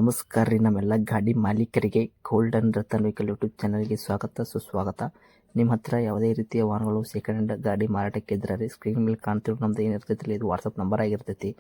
ನಮಸ್ಕಾರ ರೀ ನಮ್ಮೆಲ್ಲ ಗಾಡಿ ಮಾಲೀಕರಿಗೆ ಗೋಲ್ಡನ್ ರತನ್ ವೆಹಿಕಲ್ ಯೂಟ್ಯೂಬ್ ಚಾನಲ್ಗೆ ಸ್ವಾಗತ ಸುಸ್ವಾಗತ. ನಿಮ್ಮ ಹತ್ರ ಯಾವುದೇ ರೀತಿಯ ವಾಹನಗಳು ಸೆಕೆಂಡ್ ಹ್ಯಾಂಡ್ ಗಾಡಿ ಮಾರಾಟಕ್ಕೆ ಇದ್ರೆ ರೀ ಸ್ಕ್ರೀನ್ ಮೇಲೆ ಕಾಣ್ತಿರೋ ನಮ್ದು ಏನಿರ್ತೈತಿಲ್ಲ ಇದು ವಾಟ್ಸಪ್ ನಂಬರ್ ಆಗಿರ್ತೈತಿ.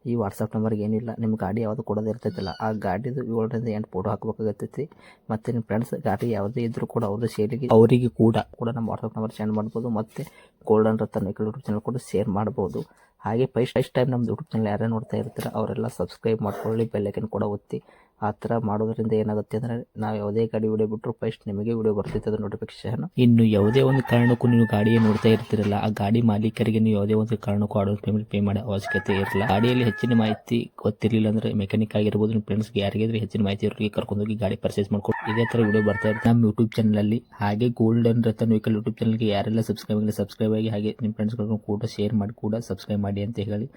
ಈ ವಾಟ್ಸಪ್ ನಂಬರ್ಗೆ ಏನಿಲ್ಲ ನಿಮ್ಮ ಗಾಡಿ ಯಾವುದು ಕೊಡೋದು ಇರ್ತೈತಿಲ್ಲ ಆ ಗಾಡಿದು 7ರಿಂದ 8 ಫೋಟೋ ಹಾಕಬೇಕಾಗತ್ತೈತಿ. ಮತ್ತು ನಿಮ್ಮ ಫ್ರೆಂಡ್ಸ್ ಗಾಡಿ ಯಾವುದೇ ಇದ್ರೂ ಕೂಡ ಅವ್ರದ್ದು ಸೇಲಿಗೆ ಅವರಿಗೆ ಕೂಡ ನಮ್ಮ ವಾಟ್ಸಪ್ ನಂಬರ್ ಸೆಂಡ್ ಮಾಡ್ಬೋದು. ಮತ್ತು golden Ratan vehicle YouTube channel ಕೂಡ ಶೇರ್ ಮಾಡ್ಬೋದು. ಹಾಗೆ ಫಸ್ಟ್ ಟೈಮ್ ನಮ್ಮ ಯೂಟ್ಯೂಬ್ ಚಾನಲ್ ಯಾರೇ ನೋಡ್ತಾ ಇರ್ತಾರೆ ಅವರೆಲ್ಲ ಸಬ್ಸ್ಕ್ರೈಬ್ ಮಾಡ್ಕೊಳ್ಳಿ, ಬೆಲ್ ಐಕನ್ ಕೂಡ ಒತ್ತಿ. ಆ ಥರ ಮಾಡೋದ್ರಿಂದ ಏನಾಗುತ್ತೆ ಅಂದರೆ ನಾವು ಯಾವುದೇ ಗಾಡಿ ವಿಡಿಯೋ ಬಿಟ್ಟರು ಫಸ್ಟ್ ನಿಮಗೆ ವಿಡಿಯೋ ಬರ್ತೈತೆ ಅದು ನೋಟಿಫಿಕೇಶನ್. ಇನ್ನು ಯಾವುದೇ ಒಂದು ಕಾರಣಕ್ಕೂ ನೀವು ಗಾಡಿயை ನೋಡ್ತಾ ಇರ್ತಿರಲ್ಲ ಆ ಗಾಡಿ ಮಾಲೀಕರಿಗೆ ನೀವು ಯಾವುದೇ ಒಂದು ಕಾರಣಕ್ಕೂ ಅಡ್ವಾನ್ಸ್ ಪೇಮೆಂಟ್ ಪೇ ಮಾಡೋ ಅವಶ್ಯಕತೆ ಇರಲ್ಲ. ಗಾಡಿಯಲ್ಲಿ ಹೆಚ್ಚಿನ ಮಾಹಿತಿ ಗೊತ್ತಿರಲಿಲ್ಲ ಅಂದರೆ ಮೆಕ್ಯಾನಿಕ್ ಆಗಿರ್ಬೋದು, ನಿಮ್ಮ ಫ್ರೆಂಡ್ಸ್ಗೆ ಯಾರಿಗಾದ್ರೆ ಹೆಚ್ಚಿನ ಮಾಹಿತಿ ಇರೋರಿಗೆ ಕರ್ಕೊಂಡೋಗಿ ಗಾಡಿ ಪರ್ಚೇಸ್ ಮಾಡ್ಕೊಂಡು ಇದೇ ಥರ ವಿಡಿಯೋ ಬರ್ತಾ ಇರುತ್ತೆ ನಮ್ಮ ಯೂಟ್ಯೂಬ್ ಚಾನಲಲ್ಲಿ. ಹಾಗೆ ಗೋಲ್ಡನ್ ರತನ್ ವೆಹಿಕಲ್ ಯೂಟ್ಯೂಬ್ ಚಾನಲ್ಗೆ ಯಾರೆಲ್ಲ ಸಬ್ಸ್ಕ್ರೈಬ್ ಆಗಿ ಹಾಗೆ ನಿಮ್ಮ ಫ್ರೆಂಡ್ಸ್ಗಳನ್ನು ಕೂಡ ಶೇರ್ ಮಾಡಿ ಕೂಡ ಸಬ್ಸ್ಕ್ರೈಬ್ ಮಾಡಿ ಅಂತ ಹೇಳಿ.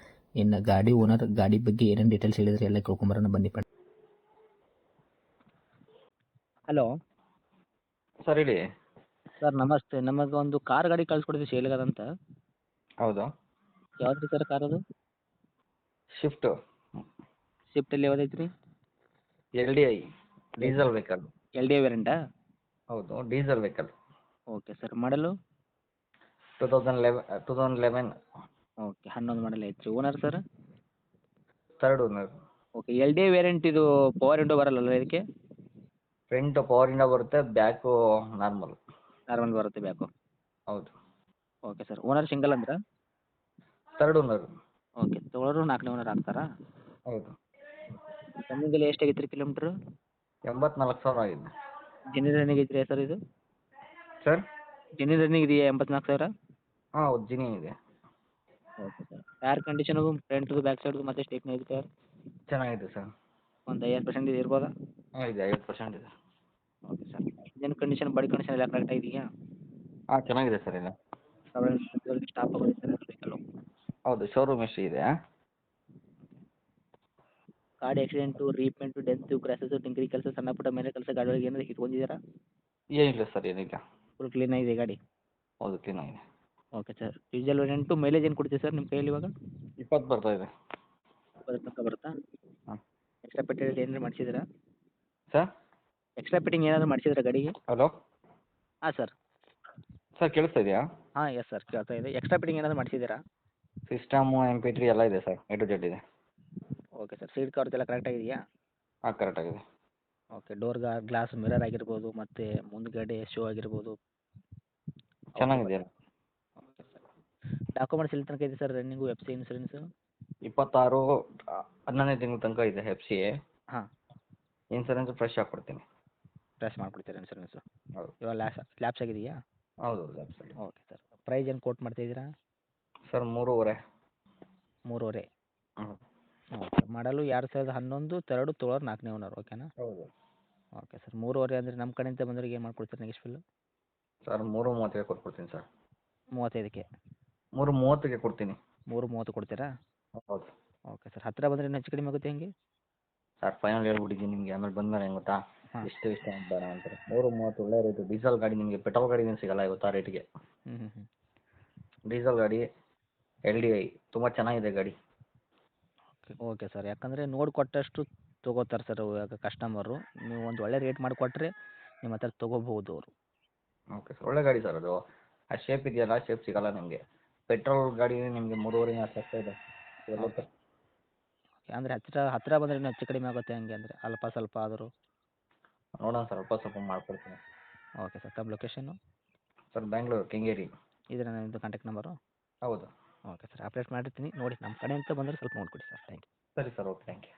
ಇನ್ನು ಗಾಡಿ ಓನರ್ ಗಾಡಿ ಬಗ್ಗೆ ಏನೇನು ಡೀಟೇಲ್ಸ್ ಹೇಳಿದ್ರೆ ಎಲ್ಲ ಕೇಳ್ಕೊಂಬರೋಣ ಬನ್ನಿ. ಹಲೋ ಸರ್ ಹೇಳಿ. ಸರ್ ನಮಸ್ತೆ. ನಮಗೆ ಒಂದು ಕಾರ್ ಗಾಡಿ ಕಳ್ಸಿಕೊಡಿದ್ವಿ ಸೇಲ್ಗದಂತ. ಹೌದು, ಯಾವ್ದು ಸರ್ ಕಾರ್ ಅದು? ಶಿಫ್ಟು ಸ್ವಿಫ್ಟಲ್ಲಿ ಯಾವ್ದೈತೆ ರೀ? LDI diesel vehicle. LDI ವೇರಿಯಂಟಾ? ಹೌದು, ಡೀಸೆಲ್ ವೆಹಿಕಲ್. Okay sir. ಮಾಡಲು 2011. ಓಕೆ, 11 ಮಾಡಲ್ ಐತೆ ರೀ. Owner sir? Third owner. Okay, LDI variant ಇದು ಪವರ್ ವಿಂಡೋ ಬರಲ್ಲಲ್ಲ ಇದಕ್ಕೆ? ಫ್ರಂಟ್ ಪವರ್ ಇಂಡ ಬರುತ್ತೆ, ಬ್ಯಾಕು ನಾರ್ಮಲ್ ಬರುತ್ತೆ ಬ್ಯಾಕು. ಹೌದು. Okay sir. ಓನರ್ ಸಿಂಗಲ್ ಅಂದ್ರೆ? Third owner. ಓಕೆ, ತೊಗೊಳೋರು 4ನೇ ಓನರ್ ಆಗ್ತಾರಾ? ಹೌದು. ರನ್ನಿಂಗಲ್ಲಿ ಎಷ್ಟು ಆಗೈತೆ ರೀ ಕಿಲೋಮೀಟ್ರು? 84,000 ಆಗಿದೆ. ಜೆನ್ಯೂನ್ ರನ್ನಿಂಗ್ ಐತೆ ರೀ ಸರ್ ಇದು? ಸರ್? ಜೆನ್ಯೂನ್ ರನ್ನಿಂಗ್ ಇದೆಯಾ 84,000? ಹಾಂ, ಒರ್ಜಿನಿ ಇದೆ. Okay sir. ಟೈರ್ ಕಂಡೀಷನು ಫ್ರಂಟ್ದು ಬ್ಯಾಕ್ ಸೈಡ್ದು ಮತ್ತು ಸ್ಟೇಪ್ನಿ ಐತೆ ಸರ್? ಚೆನ್ನಾಗಿದೆ ಸರ್. ಒಂದು 50% ಇದು ಇರ್ಬೋದಾ? ಹಾಂ, ಇದೆ, 50% ಇದೆ. Okay sir. Engine condition, body condition ಎಲ್ಲ ಕರೆಕ್ಟ್ ಇದೆಯಾ? ಹಾಂ, ಚೆನ್ನಾಗಿದೆ ಸರ್ ಎಲ್ಲ. Stop vehicle. ಹೌದು, ಶೋರೂಮ್ ಎಷ್ಟು ಇದೆ? ಗಾಡಿ ಆಕ್ಸಿಡೆಂಟು, ರೀಪೇಂಟು, ಡೆಂತು, ಕ್ರ್ಯಾಸಸ್ಸು, ಟಿಂಕರಿಂಗ್ ಕೆಲಸ, ಸಣ್ಣ ಪುಟ್ಟ ಮೇಲೆ ಕೆಲಸ ಗಾಡಿ ಒಳಗೆ ಏನಾದ್ರು ಇಟ್ಕೊಂಡಿದ್ದೀರಾ? ಏನಿಲ್ಲ ಸರ್, ಏನಿಲ್ಲ. ಫುಲ್ ಕ್ಲೀನ್ ಆಗಿದೆ ಗಾಡಿ? ಹೌದು, ಕ್ಲೀನ್ ಆಗಿದೆ. Okay sir. Diesel variant mileage ಏನು ಕೊಡ್ತೀವಿ ಸರ್ ನಿಮ್ಮ ಕೈಯಲ್ಲಿ ಇವಾಗ? 20 ಬರ್ತಾ ಇದೆ. 20 ತನಕ ಬರುತ್ತಾ? ಹಾಂ. ಎಕ್ಸ್ಟ್ರಾ ಪೆಟ್ರೋಲ್ ಏನಾದ್ರು ಮಾಡಿಸಿದ್ದೀರಾ? ಸರ್? ಎಕ್ಸ್ಟ್ರಾ ಫಿಟ್ಟಿಂಗ್ ಏನಾದರೂ ಮಾಡಿಸಿದ್ರಾ ಗಾಡಿಗೆ? ಹಲೋ ಹಾಂ ಸರ್. ಸರ್, ಕೇಳಿಸ್ತಾ ಇದೆಯಾ? ಹಾಂ ಎಸ್ ಸರ್, ಕೇಳ್ತಾ ಇದೆ. ಎಕ್ಸ್ಟ್ರಾ ಫಿಟ್ಟಿಂಗ್ ಏನಾದರೂ ಮಾಡಿಸಿದ್ದೀರಾ? ಸಿಸ್ಟಮು, MP3 ಎಲ್ಲ ಇದೆ ಸರ್, A to Z ಇದೆ. Okay sir. ಸೀಟ್ ಕವರ್ಸ್ ಎಲ್ಲ ಕರೆಕ್ಟ್ ಆಗಿದೆಯಾ? ಹಾಂ, ಕರೆಕ್ಟಾಗಿದೆ. ಓಕೆ. ಡೋರ್ ಗ್ಲಾಸ್ ಮಿರರ್ ಆಗಿರ್ಬೋದು ಮತ್ತು ಮುಂದ್ಗಡೆ ಶೋ ಆಗಿರ್ಬೋದು ಚೆನ್ನಾಗಿದೆಯಲ್ಲ. Okay sir. ಡಾಕ್ಯುಮೆಂಟ್ಸ್ ಎಲ್ಲಿ ತನಕ ಇದೆ ಸರ್ ರನ್ನಿಂಗು, FC ಇನ್ಸೂರೆನ್ಸು? 26 11ನೇ ತಿಂಗಳ ತನಕ ಇದೆ FCA. ಹಾಂ. ಇನ್ಸೂರೆನ್ಸ್ ಫ್ರೆಶ್ ಆಗಿ ಕೊಡ್ತೀನಿ. ಫ್ರೆಶ್ ಮಾಡಿಕೊಡ್ತೀರಾ ಇನ್ಸೂರೆನ್ಸು? ಹೌದು. ಇವಾಗ ಲ್ಯಾಪ್ಸ್ ಆಗಿದೆಯಾ? ಹೌದು, ಲ್ಯಾಪ್ಸಲ್ಲಿ. Okay sir. ಪ್ರೈಸ್ ಏನು ಕೋಟ್ ಮಾಡ್ತಾಯಿದ್ದೀರಾ? ಸರ್ 3.5. 3.5? ಹ್ಞೂ. ಓಕೆ. ಮಾಡಲು 2011, ಥರ್ಡು, ತೊಗೊಳೋರು 4ನೇ ಓನರ್. ಓಕೆನಾ? ಹೌದು. Okay sir. 3.5 ಅಂದರೆ ನಮ್ಮ ಕಡೆಯಿಂದ ಬಂದವ್ರಿಗೆ ಏನು ಮಾಡ್ಕೊಡ್ತೀರಾ ನೆಗೆಸ್ಟ್ ಬಿಲ್ಲು? ಸರ್ 3.30ಗೆ ಕೊಟ್ಬಿಡ್ತೀನಿ ಸರ್. 35ಕ್ಕೆ? 3.30ಗೆ ಕೊಡ್ತೀನಿ. 3.30 ಕೊಡ್ತೀರಾ? ಹೌದು. Okay sir. ಹತ್ತಿರ ಬಂದರೆ ಇನ್ನೂ ಹೆಚ್ಚು ಕಡಿಮೆ ಆಗುತ್ತೆ ಹೆಂಗೆ? ಸರ್ ಫೈನಲ್ ಹೇಳ್ಬಿಟ್ಟಿದ್ದೀನಿ ನಿಮಗೆ, ಆಮೇಲೆ ಬಂದಮೇಲೆ ಹೆಂಗೆ ಗೊತ್ತಾ, ಹಾಂ. ಇಷ್ಟು ಅಂತ ಬೇಡ ಅಂತಾರೆ. 3.30 ಒಳ್ಳೆ ರೇಟು. ಡೀಸೆಲ್ ಗಾಡಿ ನಿಮಗೆ ಪೆಟ್ರೋಲ್ ಗಾಡಿ ಏನು ಸಿಗಲ್ಲ ಇವತ್ತು ಆ ರೇಟಿಗೆ. ಹ್ಞೂ. ಡೀಸೆಲ್ ಗಾಡಿ LDI ತುಂಬ ಚೆನ್ನಾಗಿದೆ ಗಾಡಿ. Okay sir. ಯಾಕಂದರೆ ನೋಡಿ ಕೊಟ್ಟಷ್ಟು ತೊಗೋತಾರೆ ಸರ್ ಇವಾಗ ಕಸ್ಟಮರು. ನೀವು ಒಂದು ಒಳ್ಳೆ ರೇಟ್ ಮಾಡಿಕೊಟ್ರೆ ನಿಮ್ಮ ಹತ್ರ ತೊಗೋಬೋದು ಅವರು. ಓಕೆ ಸರ್, ಒಳ್ಳೆ ಗಾಡಿ ಸರ್ ಅದು. ಆ ಶೇಪ್ ಇದೆಯಲ್ಲ, ಆ ಶೇಪ್ ಸಿಗಲ್ಲ ನಿಮಗೆ. ಪೆಟ್ರೋಲ್ ಗಾಡಿ ನಿಮಗೆ 3.5 ಅಷ್ಟು ಇದೆ. ಓಕೆ. ಅಂದರೆ ಹತ್ತಿರ ಬಂದರೆ ಇನ್ನೂ ಹೆಚ್ಚು ಕಡಿಮೆ ಆಗುತ್ತೆ ಹೆಂಗೆ ಅಂದರೆ ಅಲ್ಪ ಸ್ವಲ್ಪ ಆದರೂ? ನೋಡೋಣ ಸರ್, ಸ್ವಲ್ಪ ಮಾಡ್ಕೊಡ್ತೀನಿ. Okay sir. ತಮ್ಮ ಲೊಕೇಶನ್ನು? ಸರ್ ಬೆಂಗಳೂರು, ಕೆಂಗೇರಿ. ಇದರ ನಿಮ್ಮದು ಕಾಂಟ್ಯಾಕ್ಟ್ ನಂಬರು? ಹೌದು. Okay sir. ಅಪ್ಡೇಟ್ ಮಾಡಿರ್ತೀನಿ ನೋಡಿ. ನಮ್ಮ ಕಡೆಯಿಂದ ಬಂದರೆ ಸ್ವಲ್ಪ ನೋಡಿಕೊಡಿ ಸರ್. Thank you. ಸರಿ ಸರ್, ಓಕೆ, ಥ್ಯಾಂಕ್ ಯು.